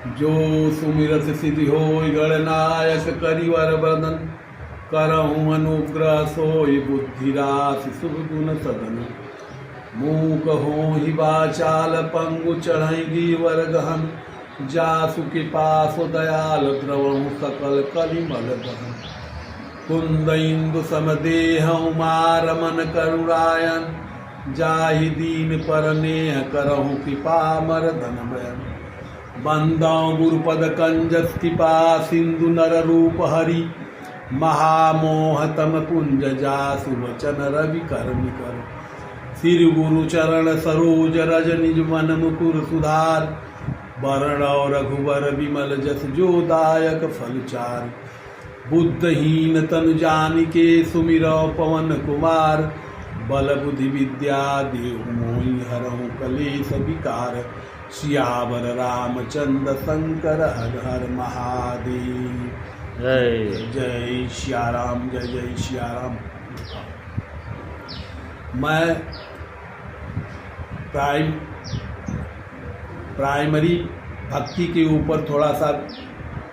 जो सुमिरत सिद्धि होय गणनायक करिवर बदन, करहूँ अनुग्रह सोय बुद्धिराशि शुभ गुण सदन। मूक होहि वाचाल पंगु चढ़ई गीवर गहन, जासु कृपा सो दयाल द्रवहु सकल कलिमल दहन। कुंद इंदु समदेह उमा रमन करुणायन, जाहि दीन पर नेह करहु कृपा मर्दन बयन। बंदौ गुरुपद कंजस कृपा सिंधु नर रूप हरि, महामोह तम कुंज जासु वचन रवि कर निकर। श्री गुरु चरण सरोज रज निज मन मुकुर सुधार, वरण और रघुवर विमल जस जो दायक फल चार। बुद्धहीन तनु जानिके सुमिरौ पवन कुमार, बल बुद्धि विद्या देहु मोहि हरहु कलेश विकार। सियावर रामचंद्र शंकर हर हर महादेव। जय जय सिया राम, जय जय सिया राम। मैं प्राइमरी भक्ति के ऊपर थोड़ा सा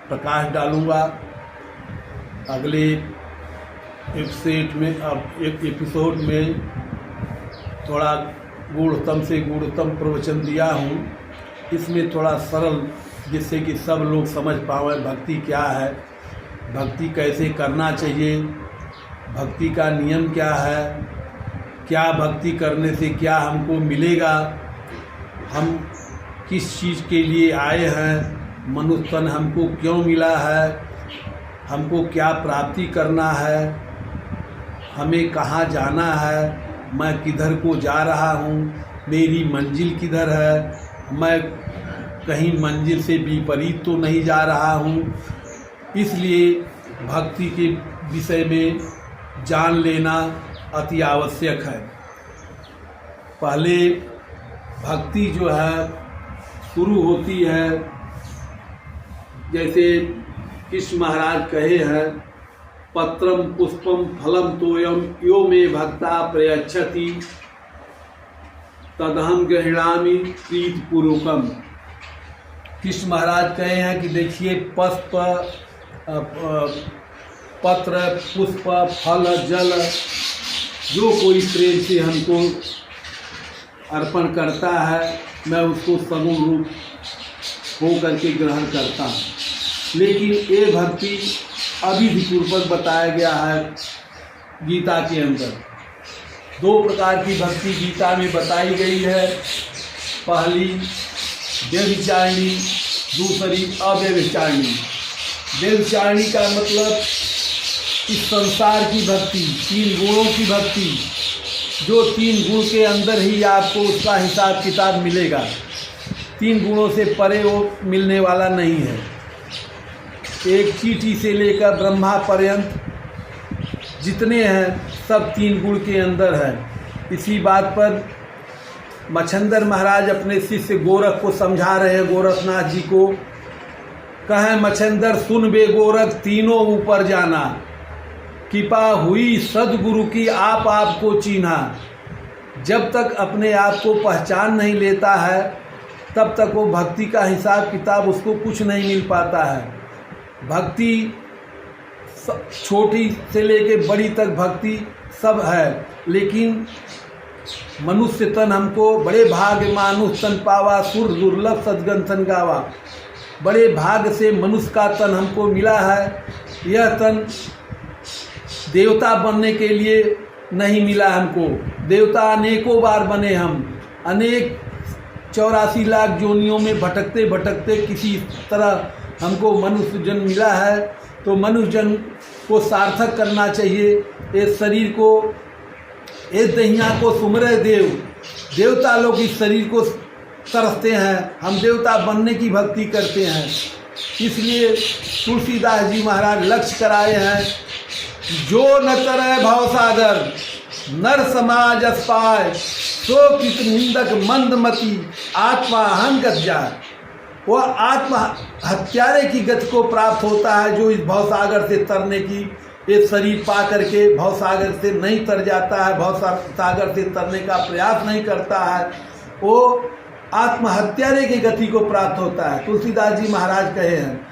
प्रकाश डालूंगा। अगले एपिसोड में थोड़ा गूढ़तम से गूढ़तम प्रवचन दिया हूँ। इसमें थोड़ा सरल, जिससे कि सब लोग समझ पाएँ भक्ति क्या है, भक्ति कैसे करना चाहिए, भक्ति का नियम क्या है, क्या भक्ति करने से क्या हमको मिलेगा, हम किस चीज़ के लिए आए हैं, मनुष्य तन हमको क्यों मिला है, हमको क्या प्राप्ति करना है, हमें कहाँ जाना है, मैं किधर को जा रहा हूँ, मेरी मंजिल किधर है, मैं कहीं मंजिल से विपरीत तो नहीं जा रहा हूँ। इसलिए भक्ति के विषय में जान लेना अति आवश्यक है। पहले भक्ति जो है शुरू होती है, जैसे कृष्ण महाराज कहे हैं, पत्रम पुष्पम फलम तोयम यो मे भक्ता प्रयच्छति, तदहम गृह्णामि प्रीतिपूर्वकम। कृष्ण महाराज कहे हैं कि देखिए, पुष्प, पत्र, पुष्प, फल, जल, जो कोई प्रेम से हमको अर्पण करता है, मैं उसको सगुण रूप हो करके ग्रहण करता हूँ। लेकिन ये भक्ति अविधिपूर्वक बताया गया है गीता के अंदर। दो प्रकार की भक्ति गीता में बताई गई है। पहली व्यभिचारिणी, दूसरी अव्यभिचारिणी। व्यभिचारिणी का मतलब इस संसार की भक्ति, तीन गुणों की भक्ति, जो तीन गुण के अंदर ही आपको उसका हिसाब किताब मिलेगा। तीन गुणों से परे वो मिलने वाला नहीं है। एक चींटी से लेकर ब्रह्मा पर्यंत जितने हैं सब तीन गुण के अंदर है। इसी बात पर मच्छंदर महाराज अपने शिष्य गोरख को समझा रहे हैं, गोरखनाथ जी को। कहें मच्छंदर सुन बे गोरख, तीनों ऊपर जाना, कृपा हुई सदगुरु की आप आपको चीन्हा। जब तक अपने आप को पहचान नहीं लेता है, तब तक वो भक्ति का हिसाब किताब उसको कुछ नहीं मिल पाता है। भक्ति छोटी से लेके बड़ी तक भक्ति सब है, लेकिन मनुष्य तन हमको बड़े भाग्य मानुष तन पावा, सुर दुर्लभ सदगन तन गावा। बड़े भाग्य से मनुष्य का तन हमको मिला है। यह तन देवता बनने के लिए नहीं मिला हमको। देवता अनेकों बार बने, हम अनेक 84 लाख योनियों में भटकते भटकते किसी तरह हमको मनुष्य जन्म मिला है। तो मनुष्य जन्म को सार्थक करना चाहिए। इस शरीर को, इस दहिया को सुमरे देव। देवता लोग इस शरीर को तरसते हैं, हम देवता बनने की भक्ति करते हैं। इसलिए तुलसीदास जी महाराज लक्ष्य कराए हैं, जो न तरह भवसागर नर समाज अस्पाय, सो कित निंदक मंदमती आत्मा हंगत जाए। वह आत्मा हत्यारे की गति को प्राप्त होता है जो इस भवसागर से तरने की, ये शरीर पा करके भवसागर से नहीं तर जाता है, भवसागर से तरने का प्रयास नहीं करता है। वो आत्महत्यारे की गति को प्राप्त होता है। तुलसीदास जी महाराज कहे हैं।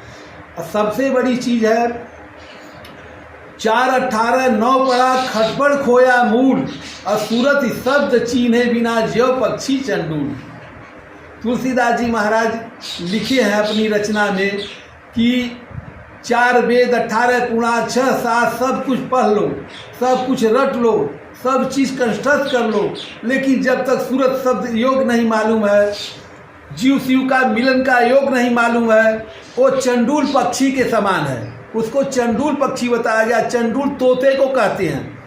और सबसे बड़ी चीज है 4:18 9 पड़ा खटपड़ खोया मूल, और सूरत शब्द चीन्हे बिना ज्यो पक्षी चंडूल। तुलसीदास जी महाराज लिखे हैं अपनी रचना में कि 4 वेद 18 पुराण 6 7 सब कुछ पढ़ लो, सब कुछ रट लो, सब चीज़ कंठस्थ कर लो, लेकिन जब तक सूरत शब्द योग नहीं मालूम है, जीव शिव का मिलन का योग नहीं मालूम है, वो चंडूल पक्षी के समान है। उसको चंडूल पक्षी बताया गया। चंडूल तोते को कहते हैं,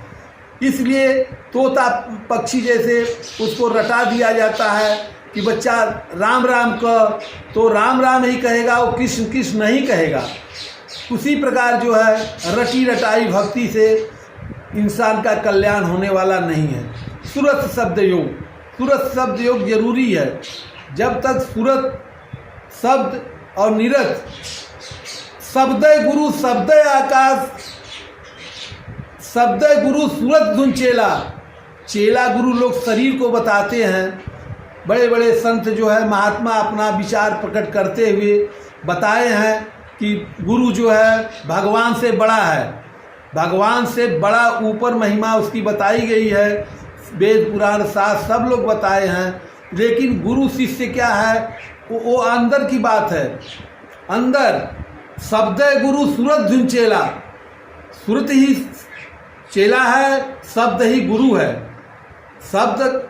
इसलिए तोता पक्षी जैसे उसको रटा दिया जाता है कि बच्चा राम राम कह तो राम राम ही कहेगा, वो कृष्ण कृष्ण नहीं कहेगा। उसी प्रकार जो है रटी रटाई भक्ति से इंसान का कल्याण होने वाला नहीं है। सूरत शब्द योग, सूरत शब्द योग जरूरी है। जब तक सूरत शब्द और निरत शब्दय गुरु शब्दय आकाश शब्दय गुरु सूरत धुन चेला। चेला गुरु लोग शरीर को बताते हैं। बड़े बड़े संत जो है महात्मा अपना विचार प्रकट करते हुए बताए हैं कि गुरु जो है भगवान से बड़ा है, भगवान से बड़ा ऊपर महिमा उसकी बताई गई है। वेद पुराण शास्त्र सब लोग बताए हैं, लेकिन गुरु शिष्य क्या है वो अंदर की बात है। अंदर शब्द गुरु सूरत धुन चेला, सूरत ही चेला है, शब्द ही गुरु है। शब्द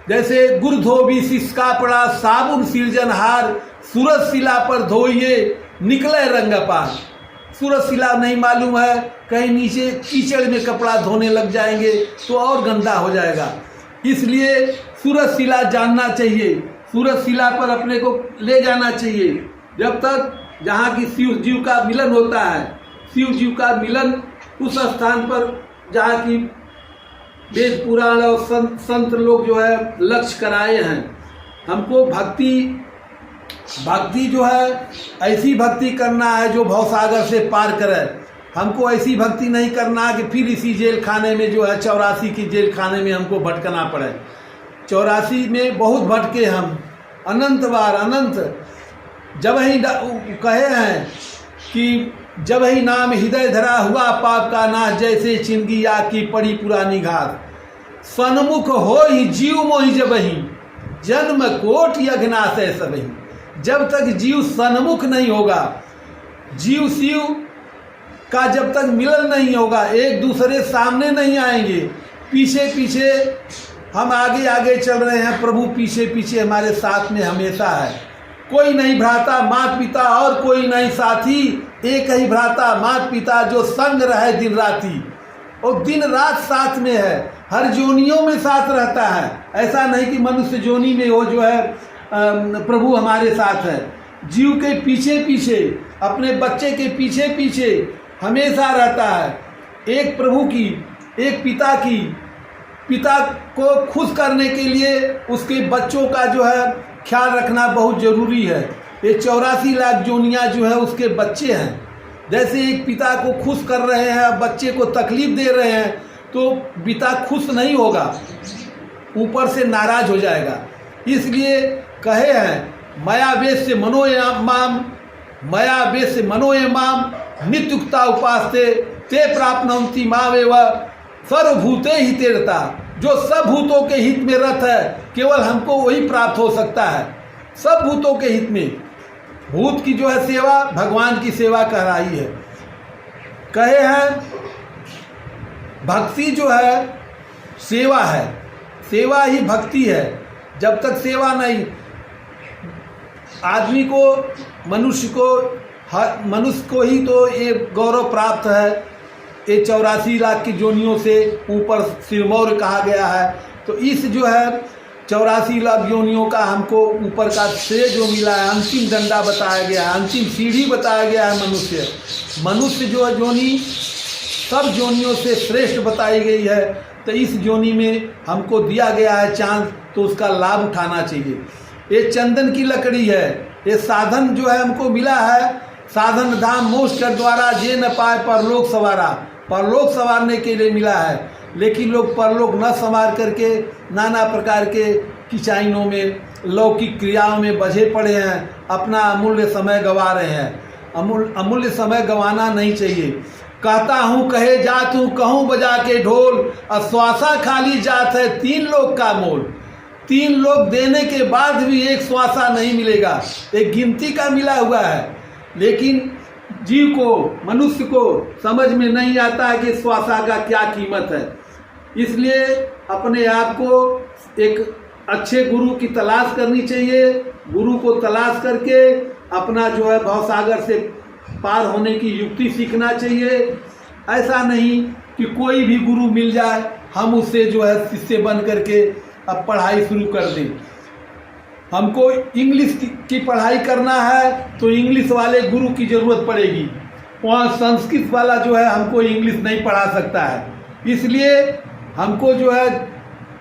जैसे गुरु धोबी शिष्य का पड़ा साबुन सिरजनहार, सूरत शिला पर धोइए निकले रंग पार। सूरत शिला नहीं मालूम है, कहीं नीचे कीचड़ में कपड़ा धोने लग जाएंगे तो और गंदा हो जाएगा। इसलिए सूरत शिला जानना चाहिए, सूरत शिला पर अपने को ले जाना चाहिए। जब तक जहाँ की शिव जीव का मिलन होता है, शिव जीव का मिलन उस स्थान पर जहाँ की वेद पुराण और संत लोग जो है लक्ष्य कराए हैं। हमको भक्ति जो है ऐसी भक्ति करना है जो भवसागर से पार करे। हमको ऐसी भक्ति नहीं करना है कि फिर इसी जेल खाने में जो है 84 की जेल खाने में हमको भटकना पड़े। 84 में बहुत भटके हम, अनंत बार अनंत। जब ही कहे हैं कि जब ही नाम हृदय धरा हुआ पाप का नाश, जैसे चिंगी आग की पड़ी पुरानी घात। सन्मुख हो ही जीव मोहि जब ही, जन्म कोट यज्ञनाश है सबही। जब तक जीव सन्मुख नहीं होगा, जीव शिव का जब तक मिलन नहीं होगा, एक दूसरे सामने नहीं आएंगे, पीछे पीछे हम आगे आगे चल रहे हैं, प्रभु पीछे पीछे हमारे साथ में हमेशा है। कोई नहीं भ्राता मात पिता और कोई नहीं साथी, एक ही भ्राता मात पिता जो संग रहे दिन राती। और दिन रात साथ में है, हर जोनियों में साथ रहता है। ऐसा नहीं कि मनुष्य जोनी में हो जो है प्रभु हमारे साथ है। जीव के पीछे पीछे, अपने बच्चे के पीछे पीछे हमेशा रहता है। एक प्रभु की, एक पिता की, पिता को खुश करने के लिए उसके बच्चों का जो है ख्याल रखना बहुत जरूरी है। ये 84 लाख जोनियाँ जो है उसके बच्चे हैं। जैसे एक पिता को खुश कर रहे हैं, बच्चे को तकलीफ दे रहे हैं, तो पिता खुश नहीं होगा, ऊपर से नाराज हो जाएगा। इसलिए कहे हैं मया वेश से मनोयमाम, मया वेश से मनोयमाम नित्युक्ता उपासते ते प्राप्नोति मावेव सर्वभूते हितेरता। जो सब भूतों के हित में रत है, केवल हमको वही प्राप्त हो सकता है। सब भूतों के हित में, भूत की जो है सेवा भगवान की सेवा कहलाई है। कहे हैं भक्ति जो है सेवा है, सेवा ही भक्ति है। जब तक सेवा नहीं, आदमी को, मनुष्य को ही तो ये गौरव प्राप्त है। ये 84 लाख की जोनियों से ऊपर सिरमौर कहा गया है। तो इस जो है 84 लाख जोनियों का हमको ऊपर का श्रेय जो मिला है, अंतिम डंडा बताया गया है, अंतिम सीढ़ी बताया गया है। मनुष्य जो है जोनी सब जोनियों से श्रेष्ठ बताई गई है। तो इस जोनी में हमको दिया गया है चांद, तो उसका लाभ उठाना चाहिए। ये चंदन की लकड़ी है, ये साधन जो है हमको मिला है। साधन धाम मोक्ष के द्वारा जे न पाए परलोक सवारा, परलोक संवारने के लिए मिला है। लेकिन लोग परलोक न संवार करके नाना प्रकार के किचाइनों में लौकिक क्रियाओं में बझे पड़े हैं, अपना अमूल्य समय गंवा रहे हैं। अमूल्य समय गंवाना नहीं चाहिए। कहता हूँ कहे जात हूँ, कहूँ बजा के ढोल, श्वासा खाली जात है 3 लोग का मोल। 3 लोग देने के बाद भी एक श्वासा नहीं मिलेगा, एक गिनती का मिला हुआ है। लेकिन जीव को, मनुष्य को समझ में नहीं आता है कि श्वासा का क्या कीमत है। इसलिए अपने आप को एक अच्छे गुरु की तलाश करनी चाहिए। गुरु को तलाश करके अपना जो है भवसागर से पार होने की युक्ति सीखना चाहिए। ऐसा नहीं कि कोई भी गुरु मिल जाए हम उससे जो है शिष्य बन करके अब पढ़ाई शुरू कर दें। हमको इंग्लिश की पढ़ाई करना है तो इंग्लिश वाले गुरु की ज़रूरत पड़ेगी। वहाँ संस्कृत वाला जो है हमको इंग्लिश नहीं पढ़ा सकता है। इसलिए हमको जो है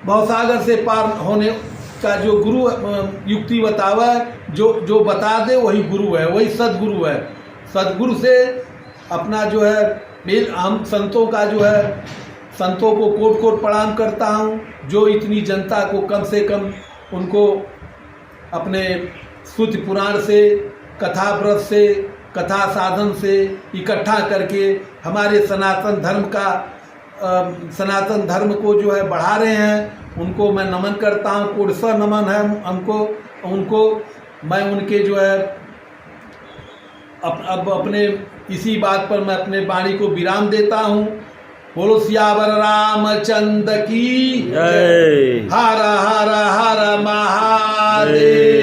भवसागर से पार होने का जो गुरु युक्ति बतावा, जो बता दे वही गुरु है, वही सदगुरु है। सदगुरु से अपना जो है हम संतों का जो है, संतों को कोट कोट प्रणाम करता हूँ, जो इतनी जनता को कम से कम उनको अपने श्रुति पुराण से, कथा व्रत से, कथा साधन से इकट्ठा करके हमारे सनातन धर्म को जो है बढ़ा रहे हैं। उनको मैं नमन करता हूँ, कोटसा नमन है उनको मैं उनके जो है अब अपने इसी बात पर मैं अपने वाणी को विराम देता हूँ। बोलो सियावर रामचंद्र की जय। हर हर हर महादेव।